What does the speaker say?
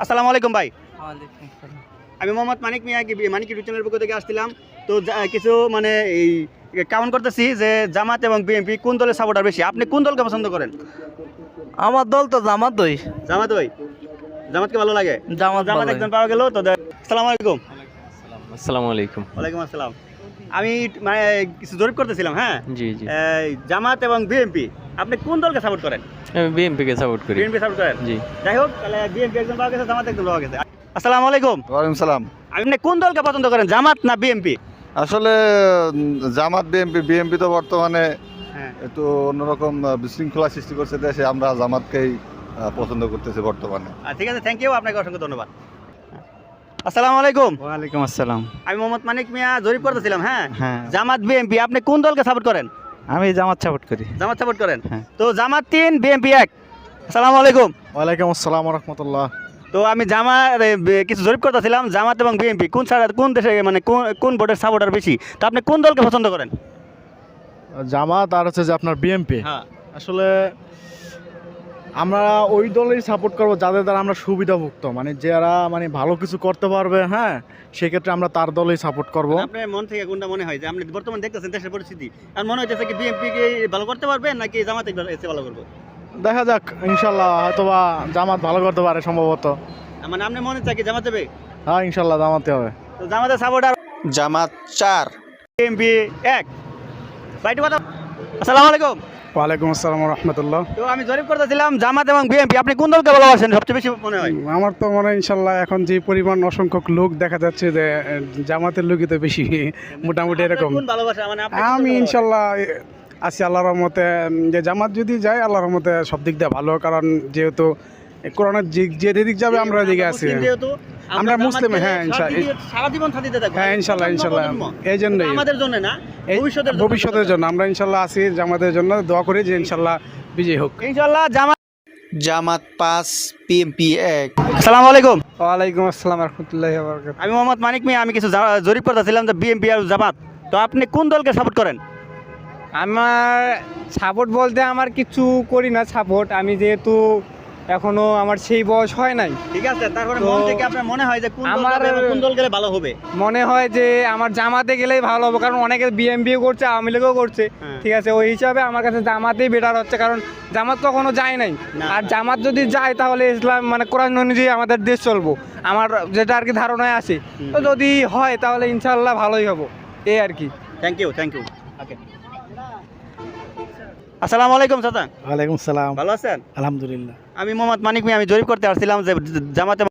আসসালামু আলাইকুম ভাই। ওয়ালাইকুম আসসালাম। আমি মোহাম্মদ মানিক মিয়া, মানিক ইউটিউব চ্যানেলের পক্ষ থেকে আসছিলাম। তো কিছু মানে এই কাউন্ট করতেছি যে জামাত এবং বিএনপি কোন দলের সাপোর্টার বেশি। আপনি কোন দলকে পছন্দ করেন? আমার দল তো জামাতই। জামাত ভাই, জামাতকে ভালো লাগে। জামাত জামাত ভালো। একজন পাওয়া গেল তো। আসসালামু আলাইকুম। আসসালামু আলাইকুম। ওয়ালাইকুম আসসালাম। আমি মানে কিছু জরিপ করতেছিলাম। হ্যাঁ, জি জি, জামাত এবং বিএনপি, আপনি কোন দলকে সাপোর্ট করেন? আমি বিএনপিকে সাপোর্ট করি। বিএনপি সাপোর্ট করেন? জি। যাই হোক, তাহলে বিএনপি একজন পাওয়া গেছে, জামাত একজন পাওয়া গেছে। আসসালামু আলাইকুম। ওয়ালাইকুম সালাম। আপনি কোন দলকে পছন্দ করেন, জামাত না বিএনপি? আসলে জামাত বিএনপি তো বর্তমানে হ্যাঁ, একটু অন্যরকম বিশৃঙ্খলা সৃষ্টি করছে দেশে, আমরা জামাতকেই পছন্দ করতেছি বর্তমানে। ঠিক আছে, থ্যাংক ইউ, আপনাকে অসংখ্য ধন্যবাদ। আসসালামু আলাইকুম। ওয়ালাইকুম আসসালাম। আমি মোহাম্মদ মানিক মিয়া, জরিপ করতেছিলাম। হ্যাঁ, হ্যাঁ, জামাত বিএনপি, আপনি কোন দলকে সাপোর্ট করেন? আমি জামাত সাপোর্ট করি। জামাত সাপোর্ট করেন? হ্যাঁ। তো জামাত 3, বিএনপি 1। আসসালামু আলাইকুম। ওয়ালাইকুম আসসালাম রহমতুল্লাহ। তো আমি কিছু জরিপ করতেছিলাম, জামাত এবং বিএনপি কোন দেশে মানে কোন ভোটের সাপোর্টার বেশি। তো আপনি কোন দলকে পছন্দ করেন? জামাত আর হচ্ছে যে আপনার বিএনপি। হ্যাঁ, আসলে আমরা ওই দলেই সাপোর্ট করবো যাদের দ্বারা আমরা সুবিধাভুক্ত, মানে যারা মানে ভালো কিছু করতে পারবে। হ্যাঁ, সেক্ষেত্রে আমরা তার দলেই সাপোর্ট করব। আপনার মন থেকে কোনটা মনে হয় যে আপনি বর্তমান দেখতেছেন দেশের পরিস্থিতি, আর মনে হচ্ছে কি বিএনপি কে ভালো করতে পারবে নাকি জামাত এসে ভালো করবে? দেখা যাক, ইনশাল্লাহ হয়তোবা জামাত ভালো করতে পারে সম্ভবত। মানে আপনি মনে চাই কি জামাত দেবে? হ্যাঁ, ইনশাল্লাহ জামাতে হবে। তো জামাতের সাপোর্টার জামাত 4। বিএনপি 1। ভাইটি কথা। আসসালামু আলাইকুম। ওয়ালাইকুম আসসালাম রহমতুল্লাহ। তো আমি জরিপ করতেছিলাম, জামাত এবং বিএনপি, আপনি কোন দলকে ভালোবাসেন সবচেয়ে বেশি মনে হয়? আমার তো মনে হয় ইনশাল্লাহ এখন যে পরিমাণ অসংখ্য লোক দেখা যাচ্ছে যে জামাতের লোকই তো বেশি মোটামুটি এরকম। কোন ভালোবাসা মানে আপনি কোন আমি দলকে ভালোবাসেন? ইনশাল্লাহ আছি আল্লাহর রহমতে, যে জামাত যদি যায় আল্লাহর রহমতে সব দিক দিয়ে ভালো, কারণ যেহেতু করোনার যেদিক যাবে আমরা ওদিকে আছি। মুসলিম যেহেতু, আমরা জামাতকে মুসলিম, হ্যাঁ, সারা জীবন সাথে থাকবো। হ্যাঁ, ইনশাল্লাহ ইনশাল্লাহ এই জন্যই আমাদের জন্য না, ভবিষ্যতের জন্য আমরা ইনশাল্লাহ আছি, জামাতের জন্য দোয়া করি যে ইনশাল্লাহ বিজয় হোক। ইনশাআল্লাহ। জামাত 5, বিএনপি 1। আসসালামু আলাইকুম। ওয়ালাইকুম আসসালাম রহমতুল্লাহি ওয়া বারাকাতুহু। আমি মোহাম্মদ মানিক মিয়া, আমি কিছু জরিপ করতেছিলাম যে বিএনপি আর জামাত, তো আপনি কোন দলকে সাপোর্ট করেন? আমার সাপোর্ট বলতে আমার কিছু করি না সাপোর্ট, আমি যেহেতু এখনো আমার সেই বয়স হয় নাই। ঠিক আছে, তারপরে তো মন থেকে আপনার মনে হয় যে কোন দল আমার- যাবে এবং কোন দল গেলে ভালো হবে? মনে হয় যে আমার জামাতে গেলেই ভালো হবে, কারণ অনেকে বিএনপিও করছে, আওয়ামী লীগও করছে। হ্যাঁ। ঠিক আছে, ওই হিসাবে আমার কাছে জামাতেই বেটার হচ্ছে, কারণ জামাত কখনো যায় নাই। না। আর জামাত যদি যায় তাহলে ইসলাম মানে কোরআন অনুযায়ী আমাদের দেশ চলবো, আমার যেটা আর কি ধারণায় আছে। তো যদি হয় তাহলে ইনশাল্লাহ ভালোই হবো, এই আর কি। থ্যাংক ইউ, ওকে। আসসালামু আলাইকুম চাচা। ওয়ালাইকুম সালাম। ভালো আছেন? আলহামদুলিল্লাহ। আমি মোহাম্মদ মানিক মিয়া, আমি জরিপ করতে আসছিলাম যে জামাতে